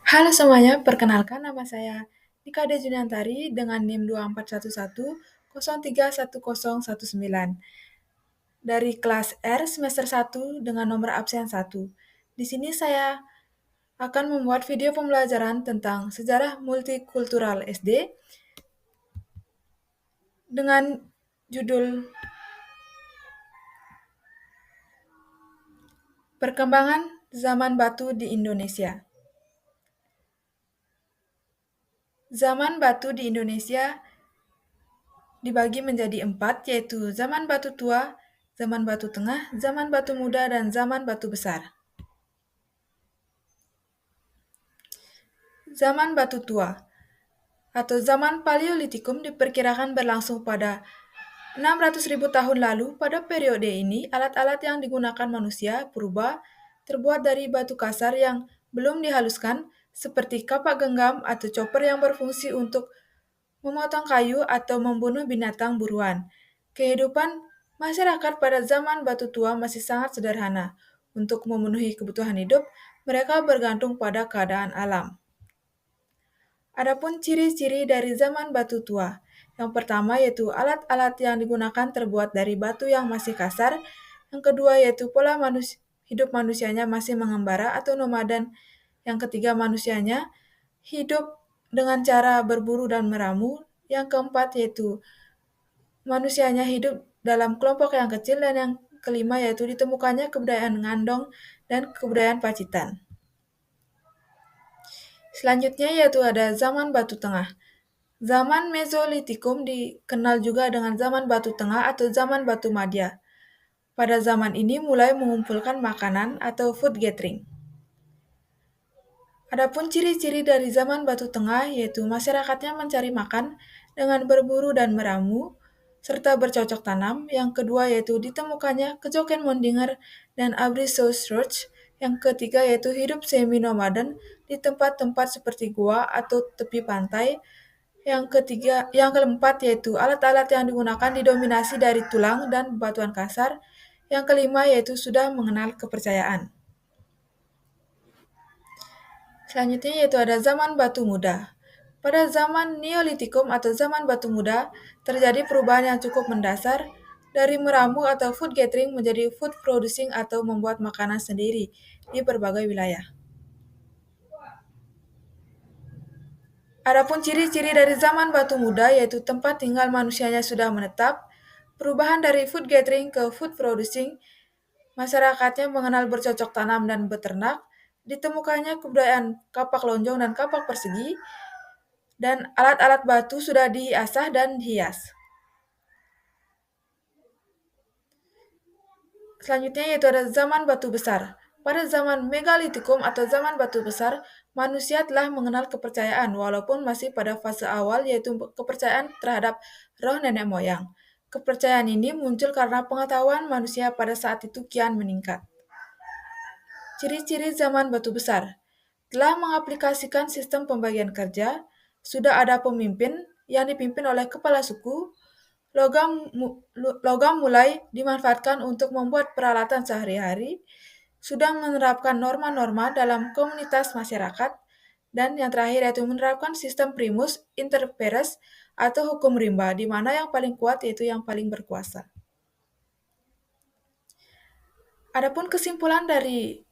Halo semuanya, perkenalkan nama saya Nikade Juniantari dengan NIM 2411 031019 dari kelas R semester 1 dengan nomor absen 1. Di sini saya akan membuat video pembelajaran tentang sejarah multikultural SD dengan judul Perkembangan Zaman Batu di Indonesia. Zaman batu di Indonesia dibagi menjadi 4, yaitu zaman batu tua, zaman batu tengah, zaman batu muda, dan zaman batu besar. Zaman batu tua atau zaman Paleolitikum diperkirakan berlangsung pada 600.000 tahun lalu. Pada periode ini, alat-alat yang digunakan manusia purba terbuat dari batu kasar yang belum dihaluskan, seperti kapak genggam atau chopper yang berfungsi untuk memotong kayu atau membunuh binatang buruan. Kehidupan masyarakat pada zaman batu tua masih sangat sederhana. Untuk memenuhi kebutuhan hidup, mereka bergantung pada keadaan alam. Adapun ciri-ciri dari zaman batu tua. Yang pertama yaitu alat-alat yang digunakan terbuat dari batu yang masih kasar. Yang kedua yaitu pola hidup manusianya masih mengembara atau nomaden. Yang ketiga manusianya hidup dengan cara berburu dan meramu. Yang keempat yaitu manusianya hidup dalam kelompok yang kecil. Dan yang kelima yaitu ditemukannya kebudayaan Ngandong dan kebudayaan Pacitan. Selanjutnya yaitu ada zaman batu tengah. Zaman Mesolitikum dikenal juga dengan zaman batu tengah atau zaman batu madya. Pada zaman ini mulai mengumpulkan makanan atau food gathering. Adapun ciri-ciri dari zaman batu tengah yaitu masyarakatnya mencari makan dengan berburu dan meramu, serta bercocok tanam. Yang kedua yaitu ditemukannya Kejoken Mondinger dan Abruzos Roach. Yang ketiga yaitu hidup semi-nomaden di tempat-tempat seperti gua atau tepi pantai. Yang keempat yaitu alat-alat yang digunakan didominasi dari tulang dan batuan kasar. Yang kelima yaitu sudah mengenal kepercayaan. Selanjutnya yaitu ada zaman batu muda. Pada zaman Neolitikum atau zaman batu muda, terjadi perubahan yang cukup mendasar dari meramu atau food gathering menjadi food producing atau membuat makanan sendiri di berbagai wilayah. Adapun ciri-ciri dari zaman batu muda yaitu tempat tinggal manusianya sudah menetap, perubahan dari food gathering ke food producing, masyarakatnya mengenal bercocok tanam dan beternak, ditemukannya kebudayaan kapak lonjong dan kapak persegi, dan alat-alat batu sudah diasah dan hias. Selanjutnya yaitu ada zaman batu besar. Pada zaman Megalitikum atau zaman batu besar, manusia telah mengenal kepercayaan walaupun masih pada fase awal yaitu kepercayaan terhadap roh nenek moyang. Kepercayaan ini muncul karena pengetahuan manusia pada saat itu kian meningkat. Ciri-ciri zaman batu besar. Telah mengaplikasikan sistem pembagian kerja, sudah ada pemimpin yang dipimpin oleh kepala suku, logam mulai dimanfaatkan untuk membuat peralatan sehari-hari, sudah menerapkan norma-norma dalam komunitas masyarakat, dan yang terakhir yaitu menerapkan sistem primus inter pares atau hukum rimba, di mana yang paling kuat yaitu yang paling berkuasa. Adapun kesimpulan dari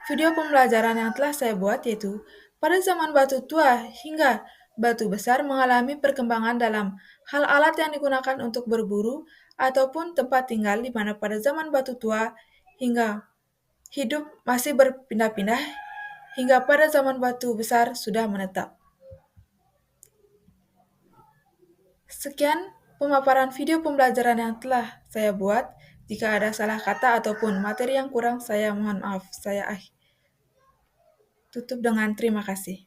video pembelajaran yang telah saya buat yaitu pada zaman batu tua hingga batu besar mengalami perkembangan dalam hal alat yang digunakan untuk berburu ataupun tempat tinggal, di mana pada zaman batu tua hingga hidup masih berpindah-pindah hingga pada zaman batu besar sudah menetap. Sekian pemaparan video pembelajaran yang telah saya buat. Jika ada salah kata ataupun materi yang kurang, saya mohon maaf. Saya tutup dengan terima kasih.